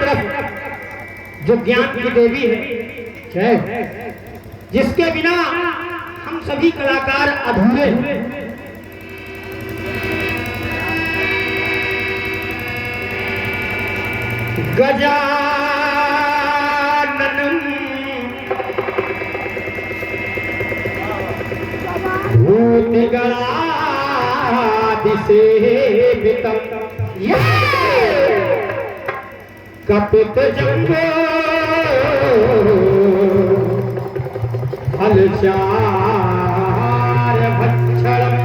तरफ जो ज्ञान की देवी है, जिसके बिना हम सभी कलाकार अधूरे हैं। गजाननम भूतगणादिसेवितम् कपितजम्बो फलचारभक्षणम्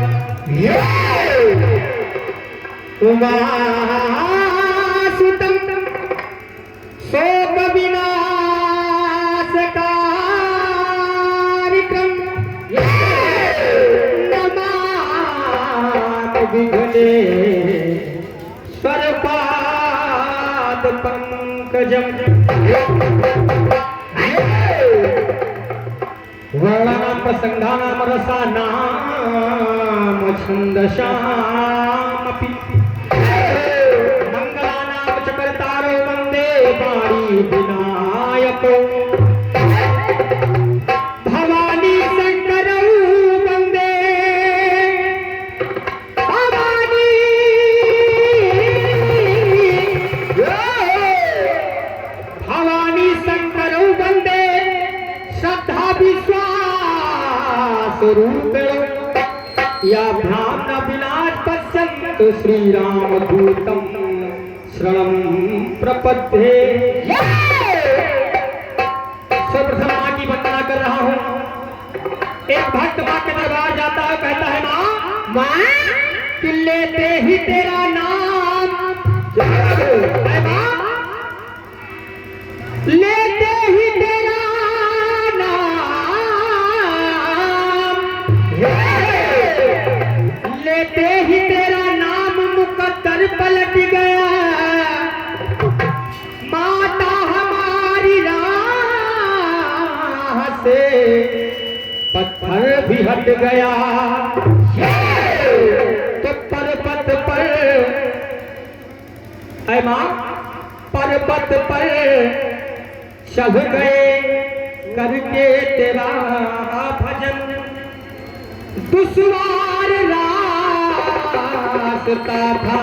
उमासुतम् शोकविनाशकारकम् नमामि विघ्नेश्वर पादपङ्कजम् वर्णानां प्रसंगानां रसानां छन्दसामपि मंगलानां च कर्तारो वन्दे पाणि विनायको भवानी शंकरौ वन्दे भवानी भवानी शंकरौ वन्दे श्रद्धा विश्वास रूपेण या भ्राम्न विनाश पश्यन्तु श्रीरामदूतं शरणं प्रपद्ये। सर्वप्रथम माँ की वंदना कर रहा हूँ। एक भक्त माँ के दरबार जाता है, कहता है माँ माँ कि लेते ही तेरा नाम है माँ, लेते ही तेरा लेते ही तेरा नाम मुकद्दर पलट गया, माता हमारी राह से पत्थर भी हट गया। तो पर्वत पर ऐ माँ पर्वत पर चढ़ गए करके तेरा भजन, दुश्वार रास्ता था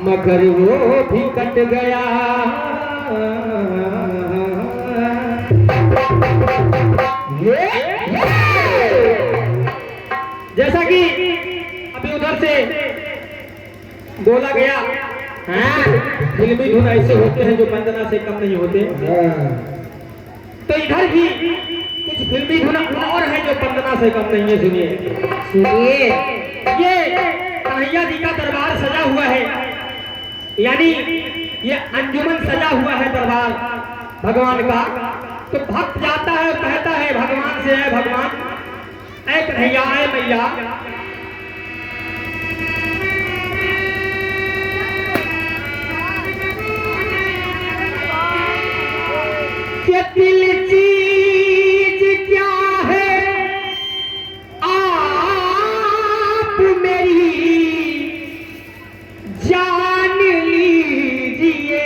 मगर वो भी कट गया। जैसा कि अभी उधर से बोला गया, फिल्मी धुन ऐसे होते हैं जो वंदना से कम नहीं होते, तो इधर भी कुछ फिल्मी धुन और है जो वंदना से कम नहीं है। सुनिए सुनिए, ये कन्हैया जी का दरबार सजा हुआ है, यानी ये अंजुमन सजा हुआ है दरबार भगवान का। तो भक्त जाता है और कहता है भगवान से, है भगवान ऐ कन्हैया ऐ मैया, क्या दिल चीज क्या है आप मेरी जान लीजिए।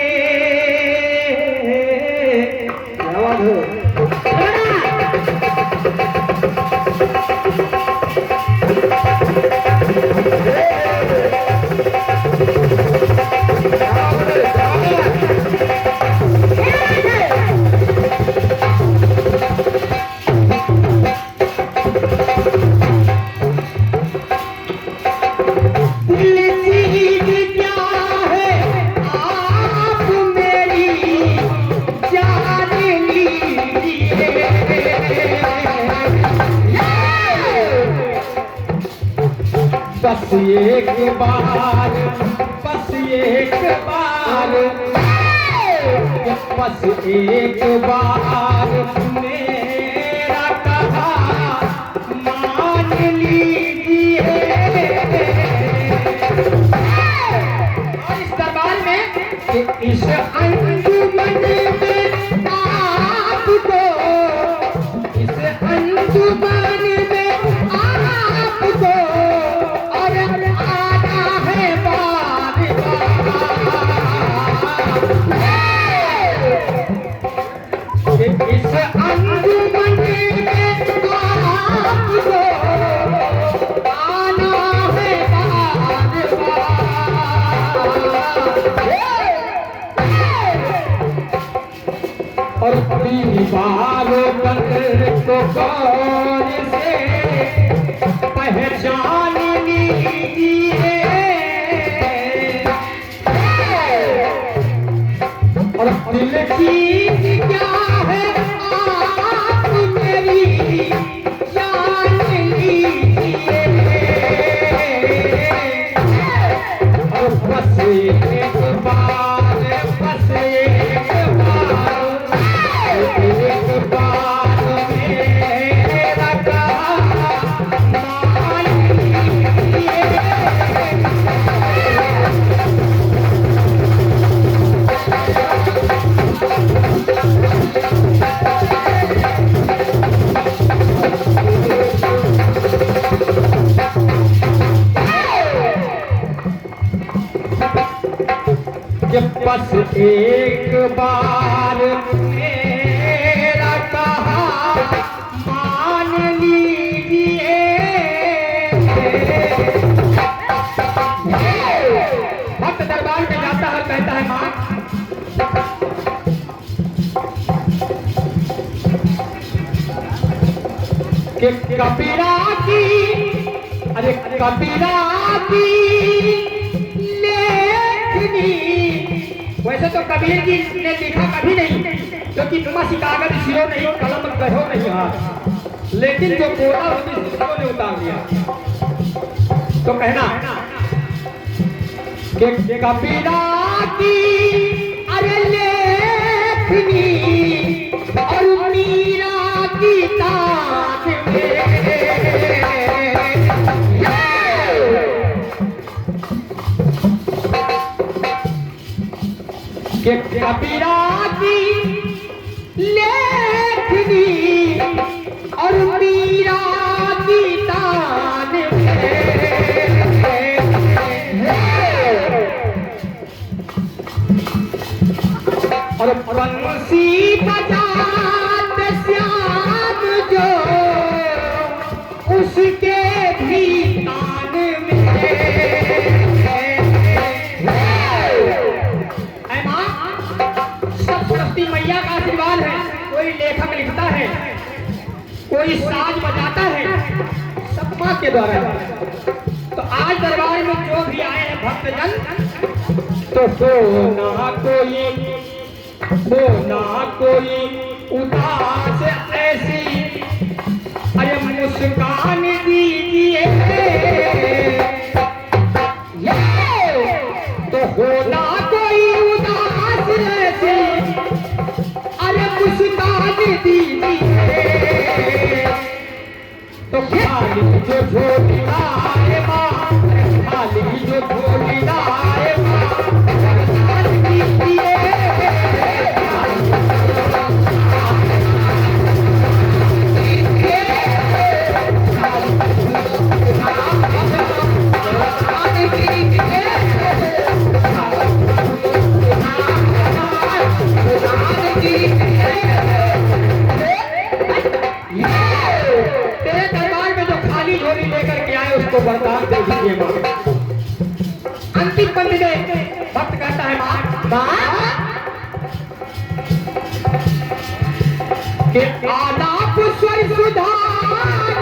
बस एक बार, बस एक बार, बस एक बार मेरा कहा मान लीजिए। और इस दरबार में इस अंजुमन में आपको, इस अंजुमन में आपको आना है बार बार। और दीवारों पर तो कौन से पहचान लीजिए और दिल की क्या है आप मेरी जान लीजिए और बस एक बार बस एक बार मेरा काम मान लीजिए बस एक बार मेरा कहा मान लीजिए भक्त दरबार में जाता है कहता है मां कि कबीरा की अरे कबीरा की लेखनी वैसे तो कबीर जी ने लिखा कभी नहीं क्योंकि मसी कागज सिरो नहीं कलम कहो नहीं हाथ लेकिन जो बोला उसकी शिष्यों ने उतार दिया तो कहना कि कबीरा की अरे लेखनी और मीरा की ताज में कि कबीरा की लेखनी और मीरा की तान और बंसी बजाते श्याम जो उसके भी तान में मैया का आशीर्वाद है कोई लेखक लिखता है कोई साज बजाता है सब मां के द्वारा तो आज दरबार में जो भी आए हैं भक्तजन तो ना कोई उदास ऐसी अरे मुस्कान दीजिए तो हो ना कोई उदास ऐसी मुस्कान दीजिए तो खाली जो झोली लाए माँ खाली जो झोली लाए माँ मुस्कान दीजिए उसको वरदान दे दीजिए मां अंतिम पंक्ति में भक्त कहता है मां कि आलाप स्वर सुधार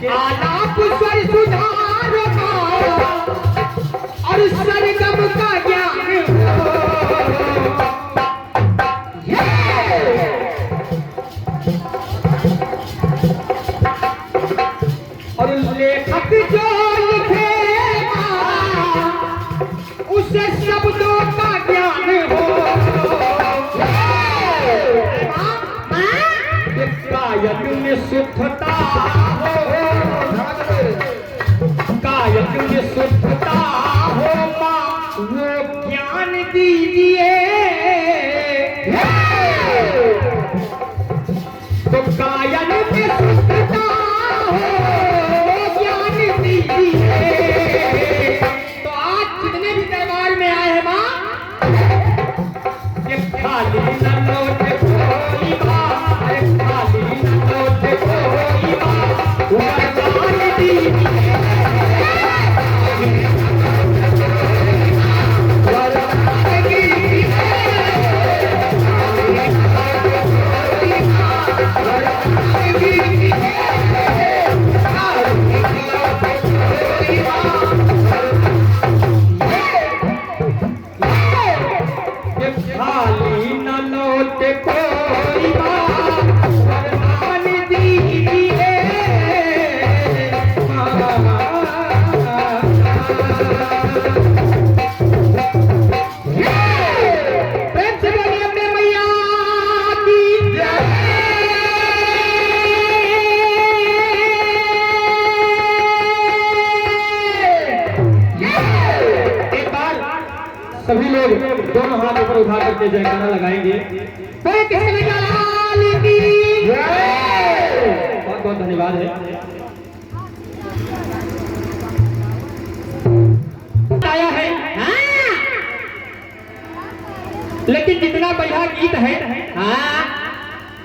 आलाप स्वर सुधार और सरगम का ज्ञान और लेखक जो लिखेगा उसे शब्दों का ज्ञान हो कायक में शुद्धता कायक में शुद्धता हो मां वो ज्ञान दीजिए सभी लोग दोनों हाथ ऊपर उठा करके जयकारा लगाएंगे। बहुत बहुत धन्यवाद है। आया है लेकिन जितना बढ़िया गीत है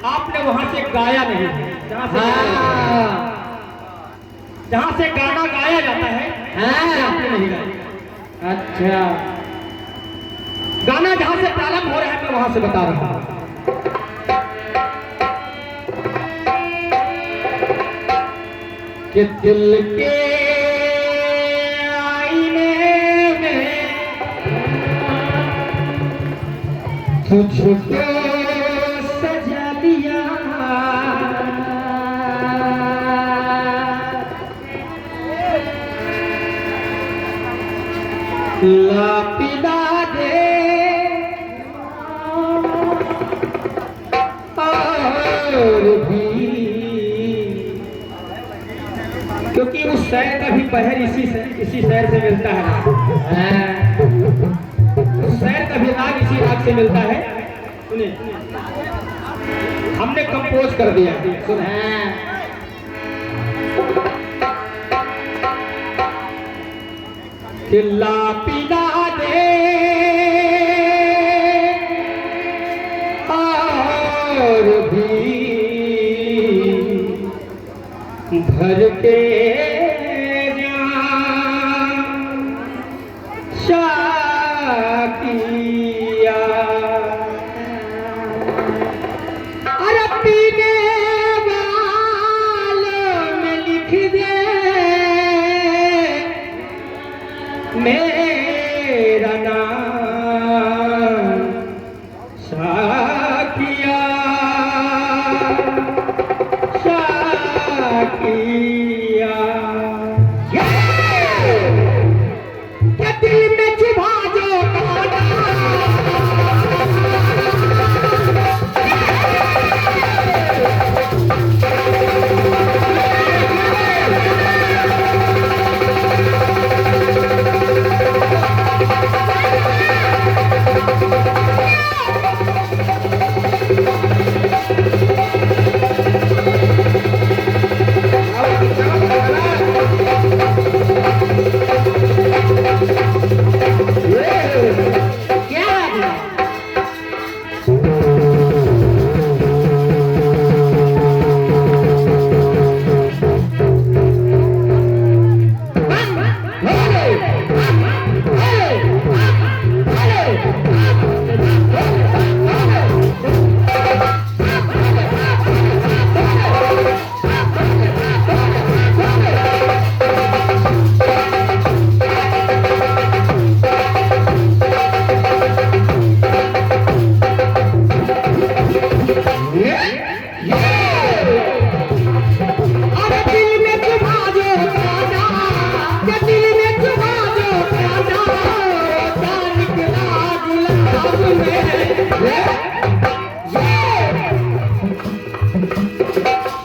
आपने वहां से गाया नहीं है। जहां से गाना गाया जाता है आपने नहीं गाया। अच्छा, गाना जहां से प्रारंभ हो रहा है मैं वहां से बता रहा हूं। कि दिल के आईने में तुझको सजा दिया, लापिदा दे और भी, क्योंकि उस शहर का भी पहर इसी शहर से मिलता है। उस शहर का भी राग इसी राग से मिलता है। सुनिए, हमने कंपोज कर दिया। सुने, किला पिला दे और भी भर के शाकिया, अरे पीने वालों में लिख दे मेरा नाम शाकिया, शाकिया। क्या दिल में चुभा जो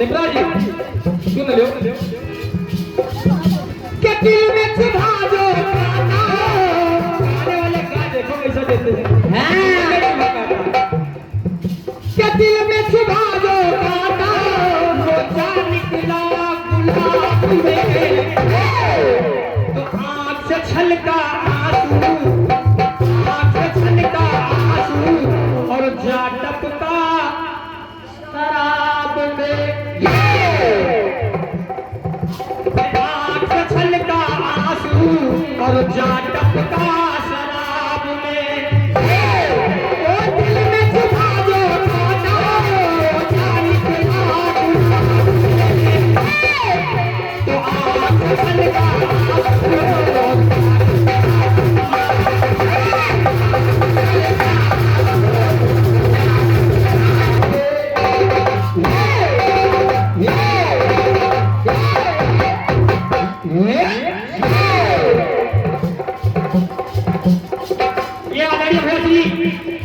सुन लो, क्या दिल में चुभा जो गाने वाले गा देखो कैसा देते हैं। क्या दिल में चुभा जो गाना सोचा निकला गुलाब में, तो आँख से छलका आंसू, आँख से छलका आंसू और जा टपका शराब में। और जा टपका शराब में, ओ दिल में चुभा जो गाना जा निकला तो आँख छलका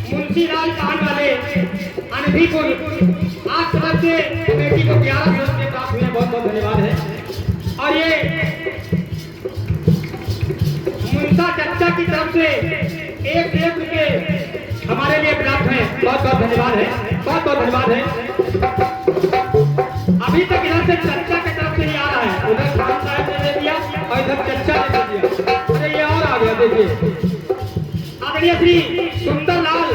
मुंशीलाल कान वाले अनभिपुर आज तरफ से बेटी को 11 रुपये प्राप्त हुए, बहुत बहुत धन्यवाद है। और ये मुंशा चच्चा की तरफ से एक एक रुपये हमारे लिए प्राप्त है। बहुत बहुत धन्यवाद है, बहुत बहुत धन्यवाद है। अभी तक इधर से चच्चा की तरफ से ही आ रहा है, उधर खान साहब ने दे दिया और इधर चच्चा ने दे दिया। अरे ये और आ गया, देखिए आदरणीय श्री सुंदरलाल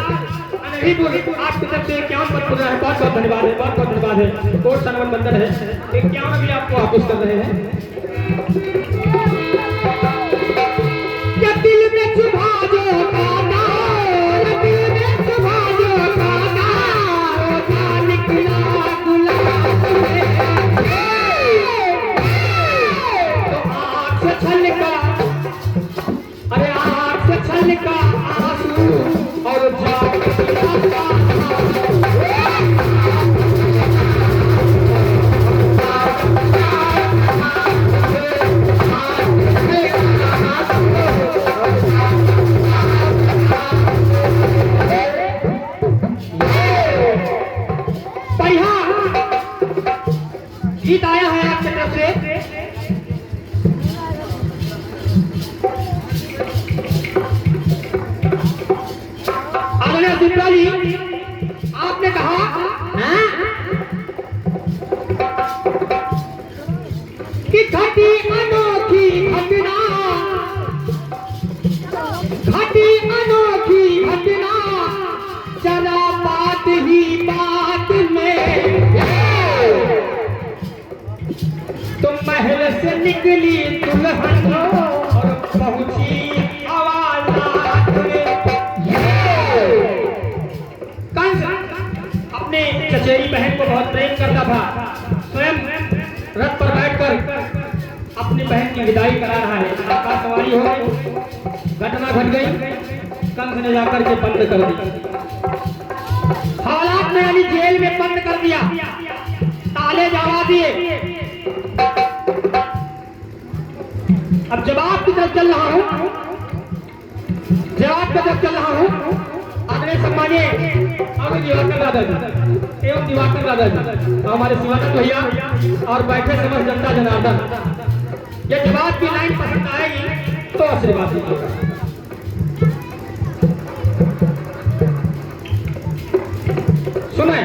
अनहीपुर आपकी तरफ से 51 पद खुल रहा है। बहुत बहुत धन्यवाद है, बहुत बहुत धन्यवाद है। कोट सनवन बंधन है, 51 भी आपको वापस कर रहे हैं। दिल में चुभा जो काना, दिल में चुभा जो काना, रोजा निकला गुलाब में। तो आँख से छलका, अरे आँख से छलका आंसू और जाग गीत आया है आपकी तरफ से। आदरणीय सुब्रा जी, आपने कहा कि घटी अनोखी घटना, घटी अनोखी घटना, जरा बात ही बात में तुम महल से निकली दुल्हन और पहुंची हवालात में। कंस अपने चचेरी बहन को बहुत प्रेम करता था, स्वयं रथ पर बैठकर अपनी बहन की विदाई करा रहा है। आकाश सवारी हो गई, घटना घट गई, कंस ने जाकर के बंद कर दी, हवालात में यानी जेल में बंद कर दिया, ताले जमा दिए। अब जवाब की तरफ चल रहा हूं, जवाब की तरफ चल रहा हूं। आदरणीय सम्मानीय अभी दिवाकर दादाजी एवं दिवाकर दादाजी, हमारे शिवानंद भैया और बैठे समस्त जनता जनार्दन, ये जवाब की लाइन पसंद आएगी तो आशीर्वाद दीजिएगा। सुने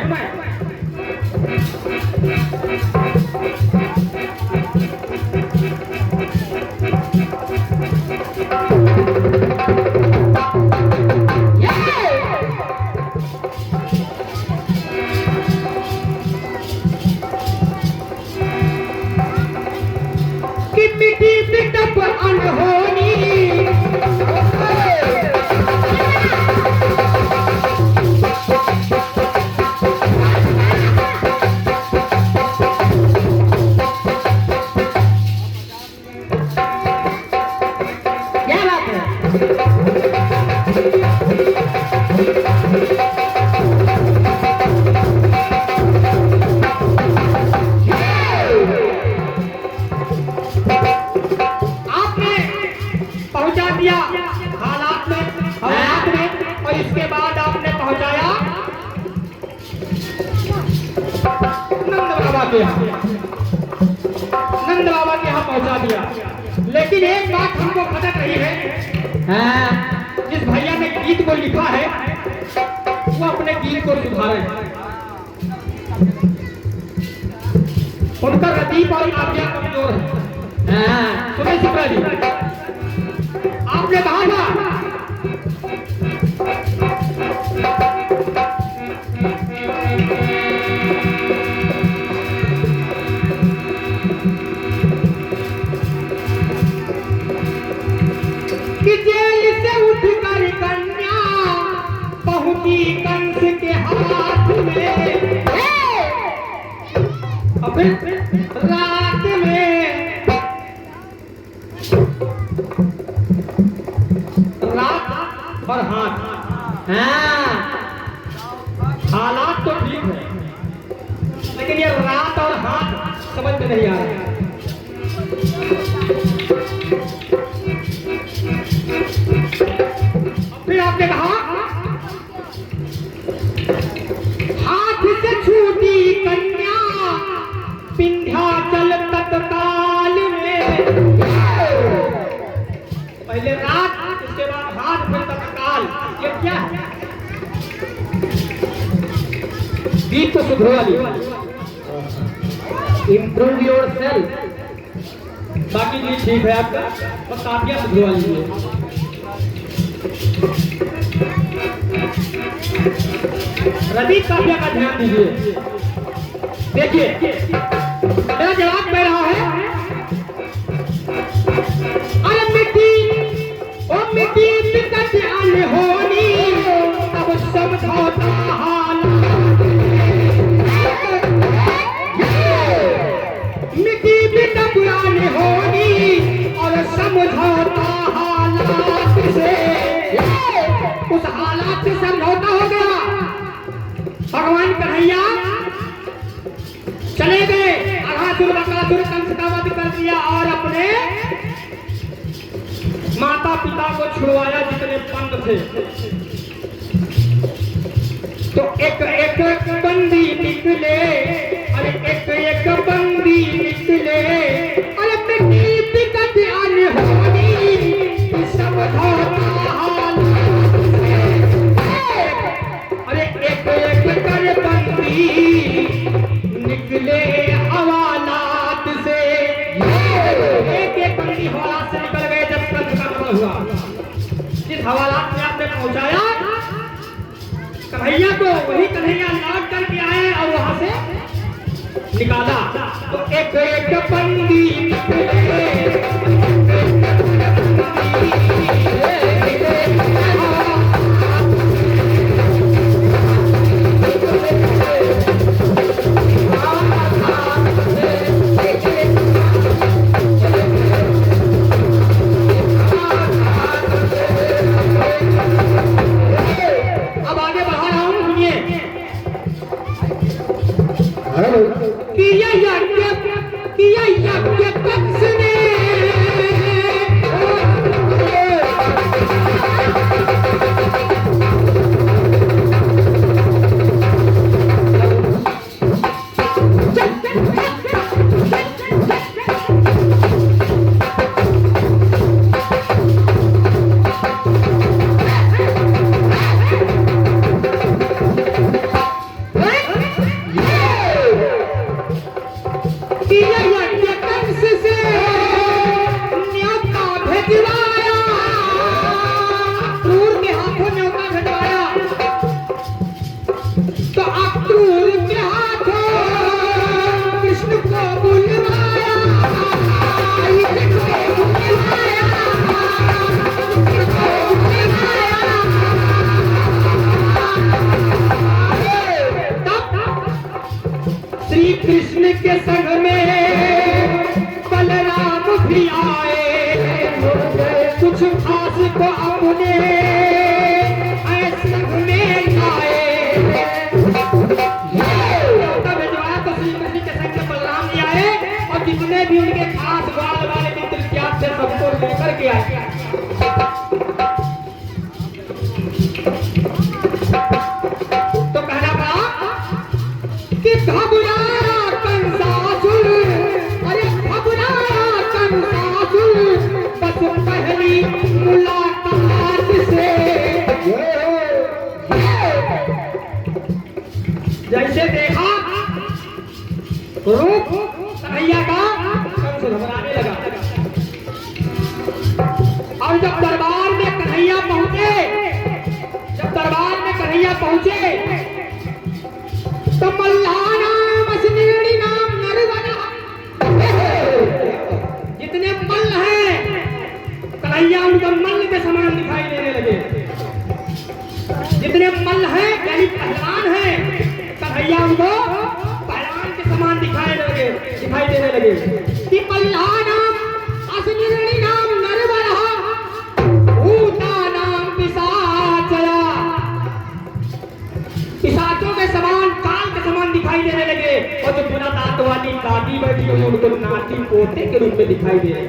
नंद बाबा के यहाँ पहुंचा दिया। लेकिन एक बात हमको खटक रही है, जिस भैया ने गीत को लिखा है वो अपने गीत को सुधारे। उनका रदीफ और काफिया कमजोर है। सुने शुक्ला जी, आपने कहा था कि जेल से उठकर कन्या पहुंची कंस के हाथ में। अब रात में रात और हाथ, हालात तो ठीक है लेकिन ये रात और हाथ समझ में नहीं आ रहा। फिर आपने कहा हाथ से छूटी कन्या विंध्याचल तत्काल में। पहले रात, इसके बाद हाथ, फिर तत्काल। हाल ये क्या है? गीत को सुधरो वाली, इम्प्रूव योर सेल्फ। बाकी चीज ठीक है आपका, और काफिया सुधरो वाली है। रवि काफिया का ध्यान दीजिए। देखिए मेरा जवाब कह रहा है, अरे मिट्टी ओ मिट्टी बिकट अनहोनी तब समझौता हाल, मिट्टी बिकट अनहोनी और समझौता हालात से, उस हालात से समझौता हो गया। भगवान कन्हैया चले गए, अघासुर बकासुर कंस का वध कर दिया और अपने माता पिता को छुड़वाया जितने पंत थे। तो एक एक बंदी निकले, अरे एक एक बंदी निकले, अरे मिट्टी बिकट अनहोनी समझौता हाल, अरे एक एक कर बंदी निकले हवालात से। एक एक बंदी हवालात से निकल गए जब कंस का वध हुआ। जिस हवालात में आपने पहुंचाया कन्हैया को, वही कन्हैया लौट करके आए और वहां से निकाला। तो एक एक बंदी निकले, श्री कृष्ण के संग में बलराम भी आए, कुछ खास को अपने संग में आए। भिजवाया तो श्री कृष्ण के संग में बलराम भी आए और जितने भी उनके खास ग्वाल वाले मित्र त्याग से सबको लेकर के आए। तो कहना पड़ा कि घबरा कंसासुर, अरे घबरा कंसासुर बस पहली मुलाकात से। जैसे देखा रूप कन्हैया का कंस घबराने लगा। और जब दरबार में कन्हैया पहुंचे, पहुंचे तो मल्लाना मसनीड़ी नाम नरवरा, जितने मल्ल हैं कन्हैया उनको मल्ल के समान दिखाई देने लगे। जितने मल्ल हैं यानी पहलवान हैं कन्हैया उनको पहलवान के समान दिखाई देने लगे कि मल्लाना मसनीड़ी नाम नरवरा भूता नाम पिशाचया, पिशाचों के समान काल के समान दिखाई देने लगे। और जो बिना दांत वाली दादी बैठी हुई उनको नाती पोते के रूप में दिखाई दे रहे।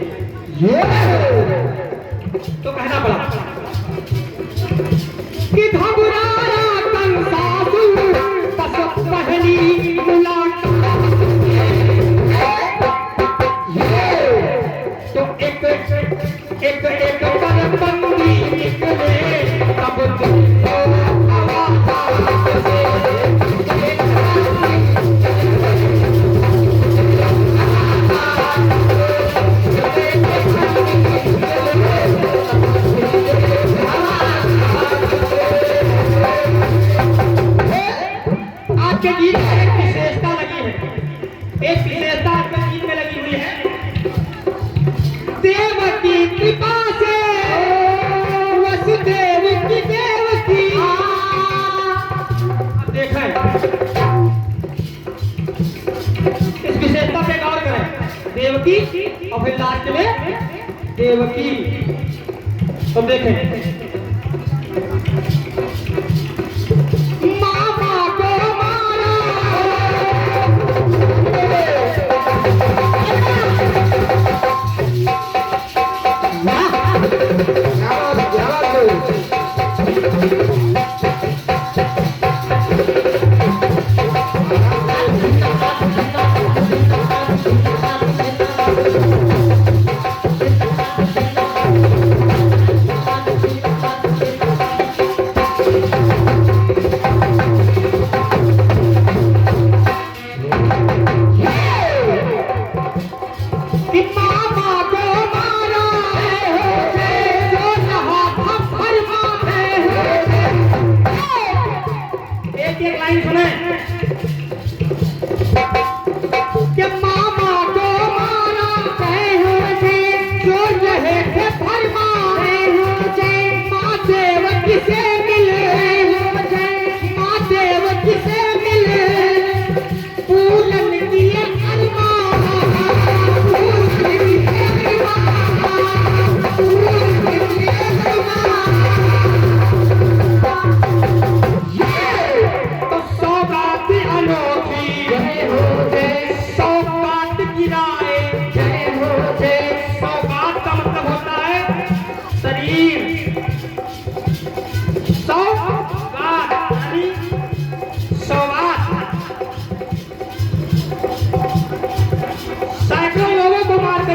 तो कहना पड़ा कि घबराया कंसासुर बस पहली मुलाकात। तो एक एक कर बंदी निकले तब और फिर लास्ट में देवकी। तो देखें मामा को मारा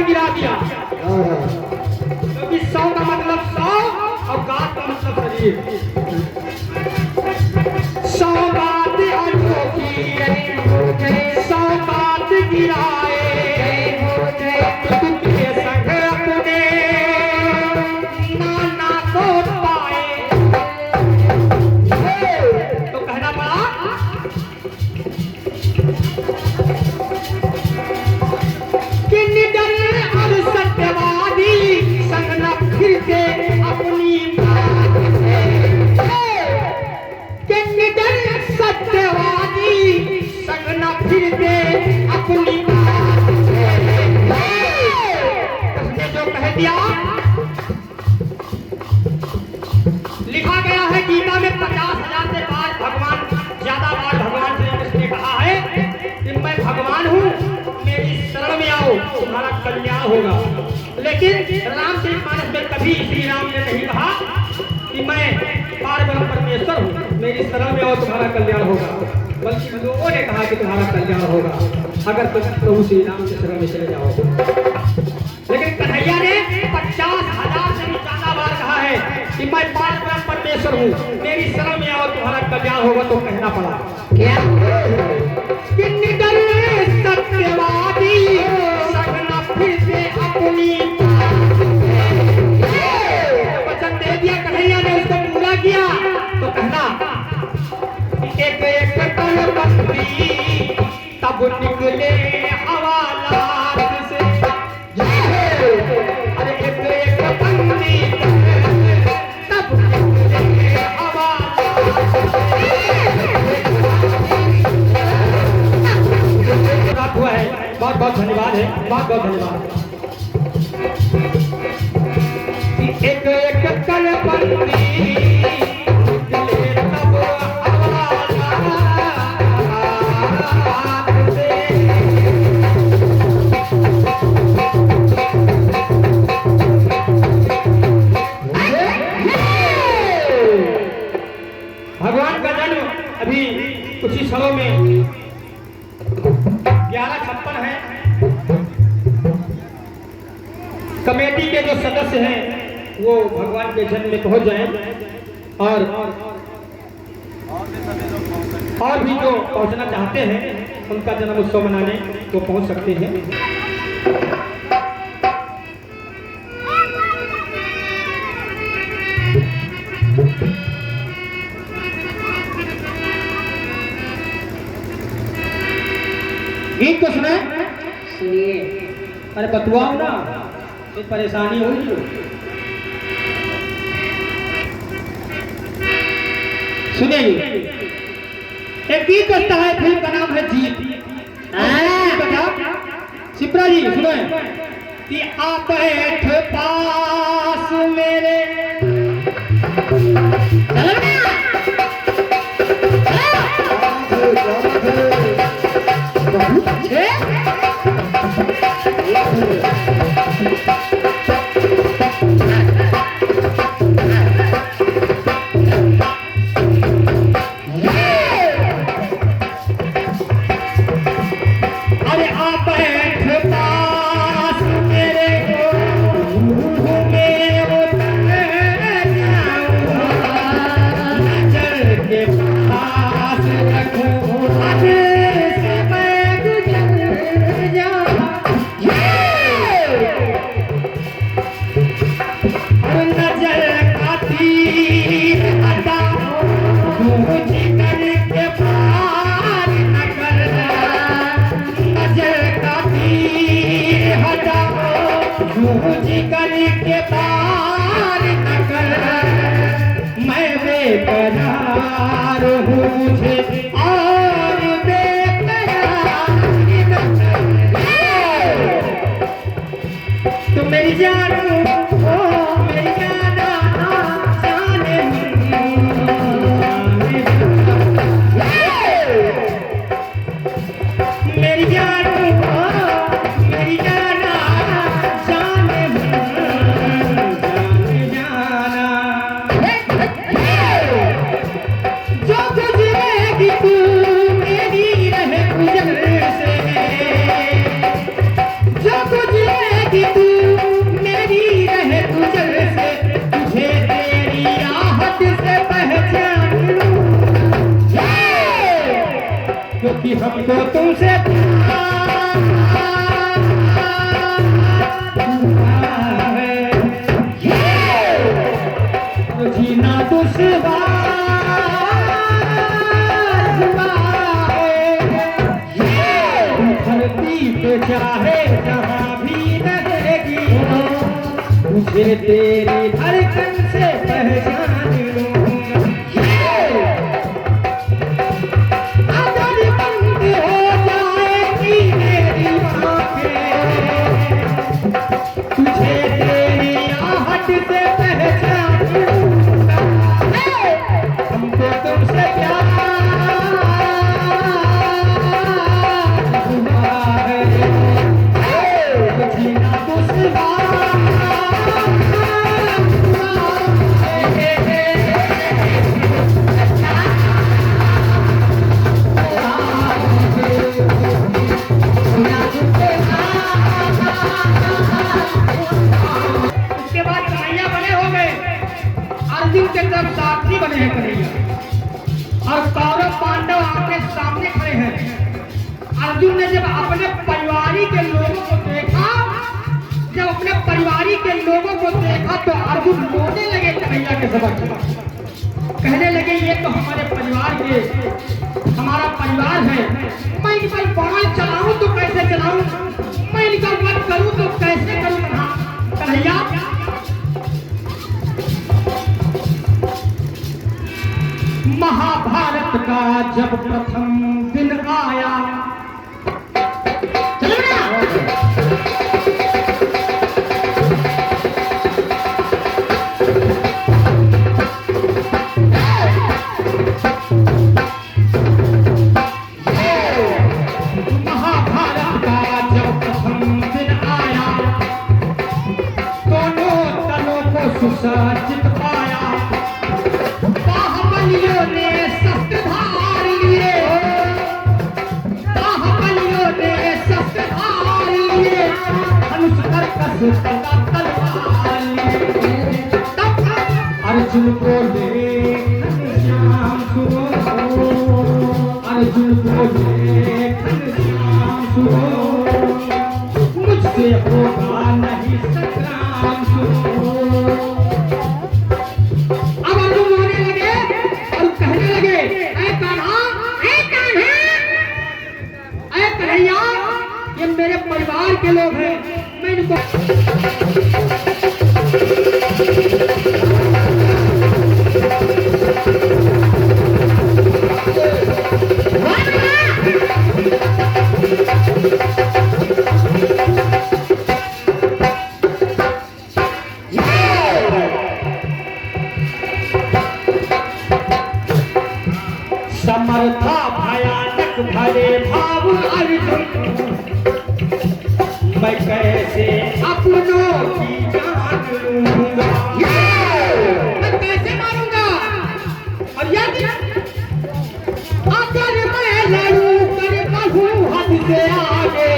गिरा दिया, क्योंकि 100 का मतलब 100 और गात का मतलब शरीर। 100 बात अनोखी 100 बात गिराए तुम के संग अपने नाना को पाए। तो कहना पड़ा कि निडर और सत्यवादी संग न फिरते अपनी बात से। कि निडर सत्यवादी संग न फिरते अपनी बात से। उसने जो कह दिया, लिखा गया है गीता में 50,000 से बार भगवान, ज्यादा बार भगवान श्री कृष्ण ने कहा है कि मैं भगवान हूँ, मेरी शरण में आओ तुम्हारा कल्याण होगा। लेकिन रामचरितमानस में कभी श्री राम ने नहीं कहा कि मैं पारब्रह्म परमेश्वर हूँ, मेरी शरण में आओ तुम्हारा कल्याण होगा, बल्कि लोगों ने कहा कि तुम्हारा कल्याण होगा अगर तुम प्रभु श्री राम के शरण में चले जाओ। लेकिन कन्हैया ने 50,000 से भी ज्यादा बार कहा है कि मैं पारब्रह्म परमेश्वर हूँ, मेरी शरण में आओ तुम्हारा कल्याण होगा। तो कहना पड़ा क्या कि निडर सत्यवादी संग न फिरते अपनी। वचन दे दिया कन्हैया ने, उसको पूरा किया। तो कहना एक एक कल बंदी तब निकले हवालात से। अरे एक एक बंदी तब निकले हवालात हुआ है। बहुत बहुत धन्यवाद है, बहुत बहुत धन्यवाद। एक एक कल बंदी भगवान का जन्म अभी कुछ ही क्षणों में 11:56 है। कमेटी के जो सदस्य हैं वो भगवान के जन्म में पहुंच जाएं, और भी जो पहुंचना चाहते हैं उनका जन्म उत्सव मनाने वो पहुंच सकते हैं। गीत तो सुने, सुनिए। अरे बतवाओ ना, कोई परेशानी होगी। सुनिए, एक गीत बजता है, फिल्म का नाम है जीत। शिप्रा जी सुनो, कि आ बैठ पास मेरे बेकरार हूँ मुझे और बेकरार तो मेरी जान ओ मेरी जाना जाने मेरी जान मेरी जाना जाने क्योंकि हमको तुमसे जीना दुश्वार धरती पे चाहे जहाँ भी रहेगी मुझे तेरी धड़कन से पहचान लूंगा तुझे तेरी आहट से पहचान लूंगा हमको तुमसे प्यार हुआ है जीना दुश्वार अर्जुन के तरफ सारथी बने हैं कन्हैया और कौरव पांडव आके सामने खड़े हैं। अर्जुन ने जब अपने परिवारी के लोगों को देखा तो अर्जुन रोने लगे कन्हैया के सबक कहने लगे ये तो हमारे परिवार के हमारा परिवार है मैं इन पर बाण चलाऊं तो कैसे चलाऊं मैं इनका वध करूं तो कैसे करूं कन्हैया महाभारत का जब प्रथम दिन आया महाभारत का जब प्रथम दिन आया दोनों दलों को सुसज्जित पाया बाहुबलियों ने शस्त्र धार लिए धनुष कर्कश तथा तलवार अर्जुन बोले घनश्याम सुनो अर्जुन बोले घनश्याम सुनो मुझसे होगा नहीं संग्राम सुनो ये मेरे परिवार के लोग हैं मैं इनको समर्था भयानक भले भाव अर्जुन, मैं कैसे अपनों की जान लूंगा, मैं कैसे मारूंगा। और यदि अगर मैं लड़ूं कर कहूं हद से आगे,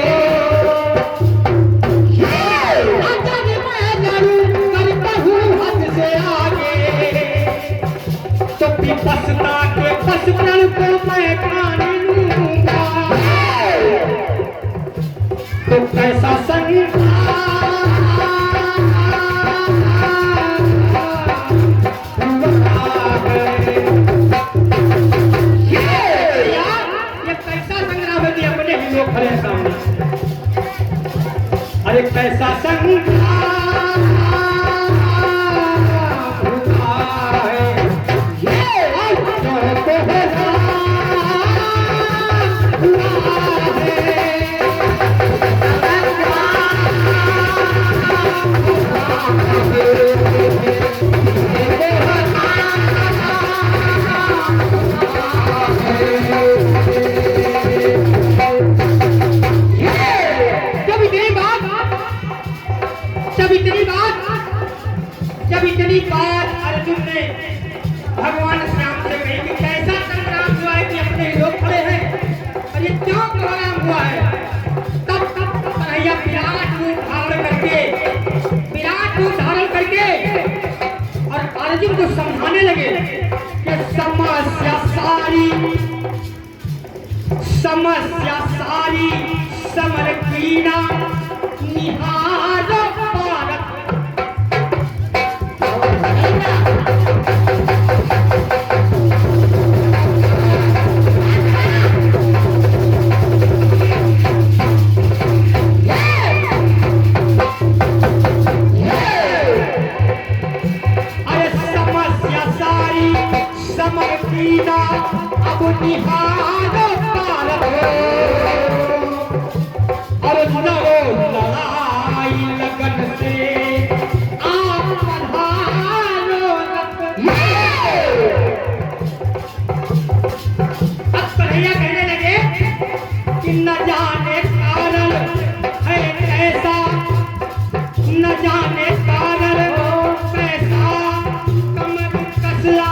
अगर मैं लड़ूं कर कहूं हद से आगे, तो विपस्ता के पशुप्रण को मैं ठान लूंगा। तो कैसा संग खड़े सामने, अरे कैसा संग जब इतनी बात अर्जुन ने भगवान श्याम से कही कि कैसा संग्राम हुआ है कि अपने लोग खड़े हैं और ये क्यों संग्राम हुआ है, तब कन्हैया विराट रूप धारण करके और अर्जुन को समझाने लगे कि समस्या सारी समर कीना निहारो भारत। अब निहारो भारत, और लड़ो लड़ाई लगन से आप पधारो। अब कन्हैया कहने लगे कि न जाने कारण है कैसा, न जाने कारण कैसा कमर कसला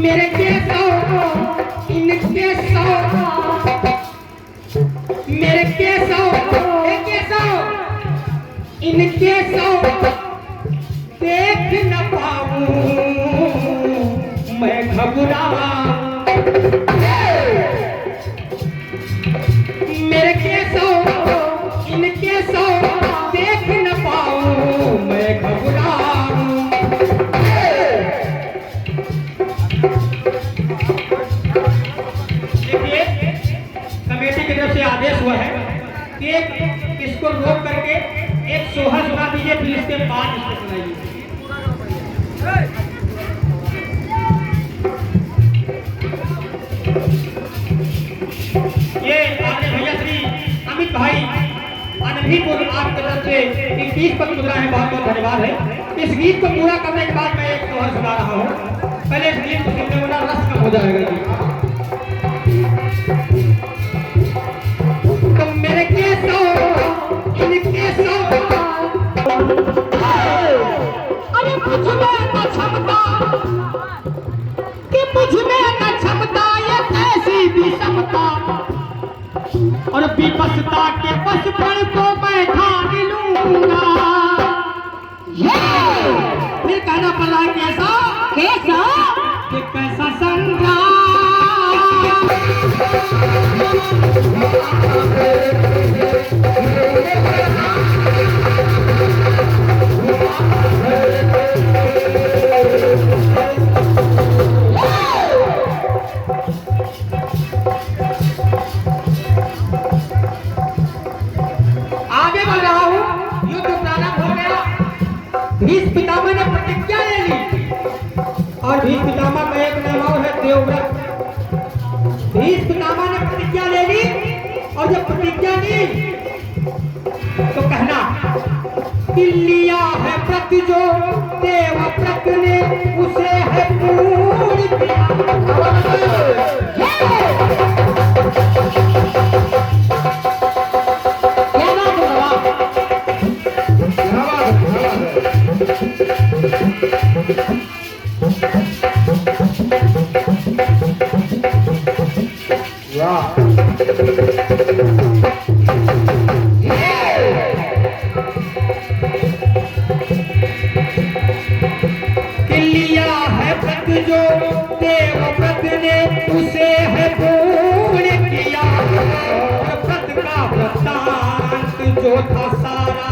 मेरे केसो इनके सो, मेरे केसो इनके सो देख न पाऊं मैं घबराऊं। मेरे केसो इनके सो देख न पाऊं मैं घबराऊं। कमेटी की तरफ से आदेश हुआ है कि इसको रोक करके एक सोहा सुना दीजिए, फिर इसके बाद इसको सुनाइए। ये आपने भैया श्री अमित भाई अनभिपुर आपकी तरफ से 30 पद मुद्रा है, बहुत बहुत धन्यवाद है। इस गीत को पूरा करने के बाद मैं एक सोहर सुना रहा हूँ। पहले इस गीत को सुनने वाला रस कम हो जाएगा। मेरे केसो इनके सो, अरे मुझ में न क्षमता कि मुझ में न क्षमता, ये कैसी विषमता, और विपस्ता के पशुपण को मैं ठान लूंगा। फिर कहना पड़ा कैसा कैसा कि कैसा संग्राम। भीष्म पितामह ने प्रतिज्ञा ले ली और भीष्म पितामह का एक नाम और है देवव्रत। भीष्म पितामह ने प्रतिज्ञा ले ली और जब प्रतिज्ञा ली तो कहना कि लिया है व्रत जो देवव्रत ने उसे है पूर्ण किया। लिया है व्रत जो देवव्रत ने उसे है पूर्ण किया। व्रत का वृत्तांत जो था सारा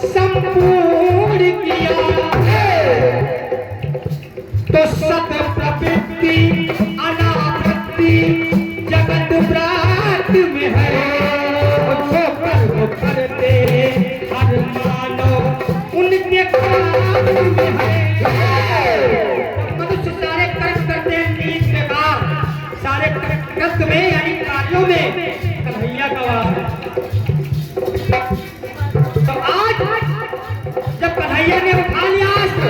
संपूर्ण किया। तो सत प्रवृत्ति अनावृत्ति जगत व्रत में है। जो कर्म करते हर मानव उनके काम में है। मनुष्य सारे कर्म करते हैं नींद के बाद, सारे कृत्य में यानी कार्यों में कन्हैया का वास है। तो आज जब कन्हैया ने उठा लिया अस्त्र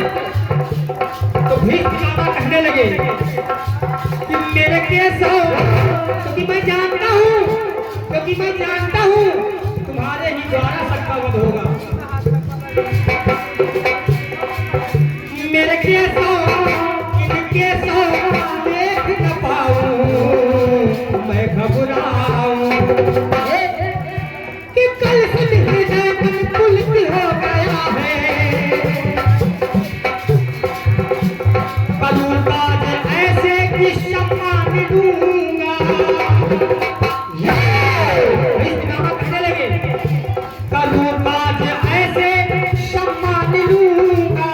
तो भीष्म पितामह कहने लगे कि मेरे केस हो, क्योंकि मैं जानता हूँ तुम्हारे ही द्वारा सबका वध होगा। मेरे केस हो, इनके सो देख न पाऊं मैं घबराऊं कि कल से हृदय मन पुलक हो गया है। कलूकाज ऐसे कि सम्मान दूंगा। कहने लगे कलूकाज ऐसे सम्मान दूंगा।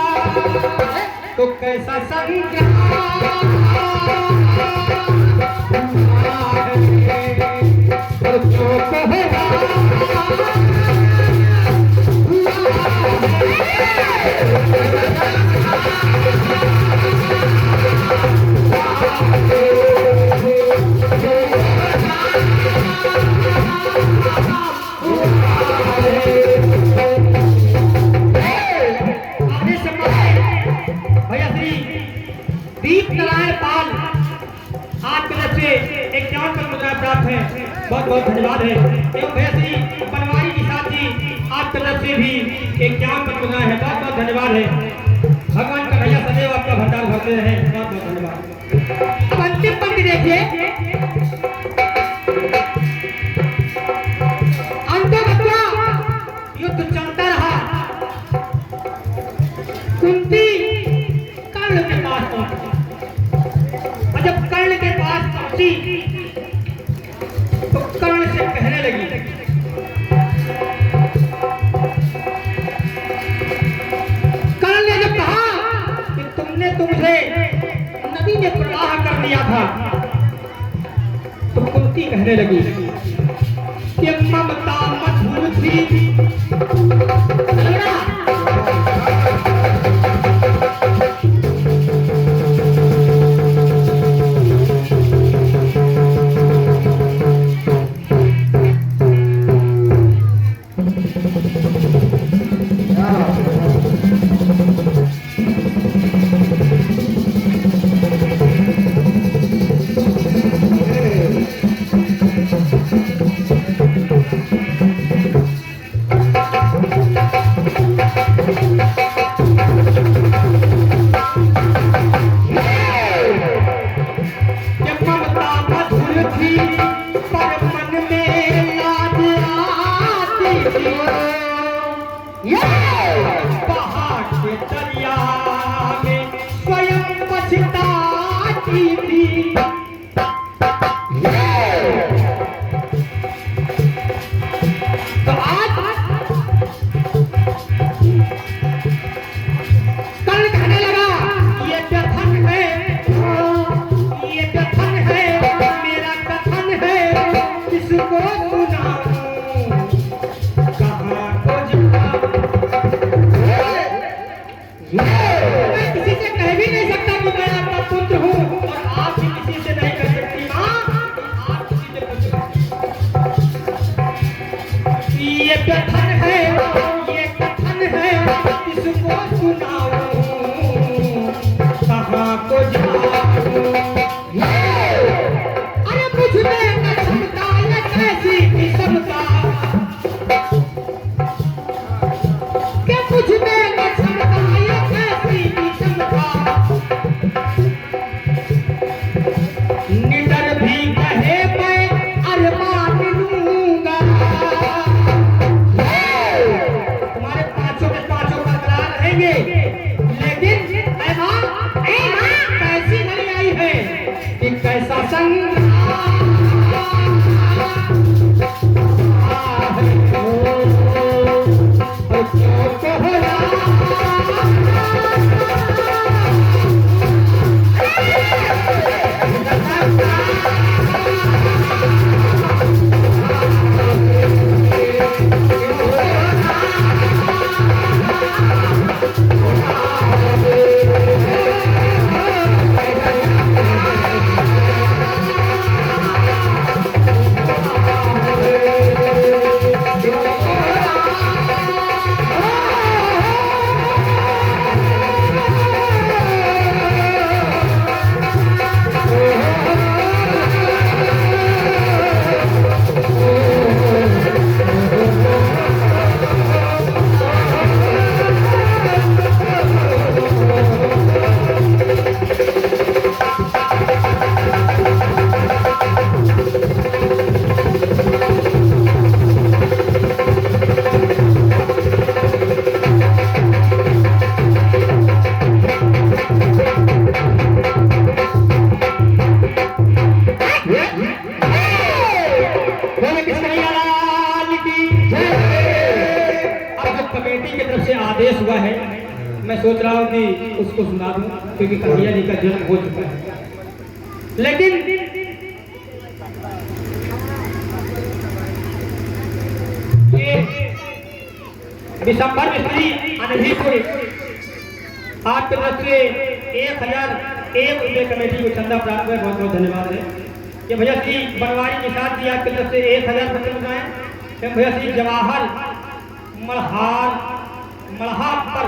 तो कैसा संग्राम और जो कहेगा दीपनारायण पाल आपकी तरफ से एक ज्ञान पर मुद्रा प्राप्त है, बहुत बहुत धन्यवाद है। एवं भैया श्री बनवारी निषाद जी आपकी तरफ से भी एक ज्ञान पर मुद्रा है, बहुत बहुत धन्यवाद है। भगवान का भैया सदैव आपका भंडार भरते रहे, बहुत बहुत धन्यवाद। अब अंतिम पंक्ति देखिए, अंतः युद्ध चलता रहा। कुंती कर्ण के पास पहुंची। जब कर्ण के पास पहुंची तो कर्ण से कहने लगी कर्ण ने जब कहा कि तुमने मुझे नदी में प्रवाह कर दिया था तो कुंती कहने लगी कि ममता मधुर थी। है ये कथन है किसको सुनाऊं कहाँ को जाऊं अरे मुझ में न क्षमता ये कैसी विषमता कि मुझ में न क्षमता ये कैसी विषमता निडर भी कहे मैं अरमान लूंगा तुम्हारे पांचों के पांचों बरकरार रहेंगे लेकिन कैसी घड़ी आई है कि कैसा संग कमेटी की तरफ से आदेश हुआ है मैं सोच रहा हूँ कि उसको सुना दूं क्योंकि कन्हैया जी का जन्म हो चुका है लेकिन ये दिसंबर मिस्त्री अनहीपुर आपके तरफ से 1001 रुपये कमेटी को चंदा प्राप्त हुआ बहुत बहुत धन्यवाद है ये भैया श्री बनवारी निषाद जी आपकी तरफ से 1000 रुपये बताएं भैया श्री जवाहर मल्हार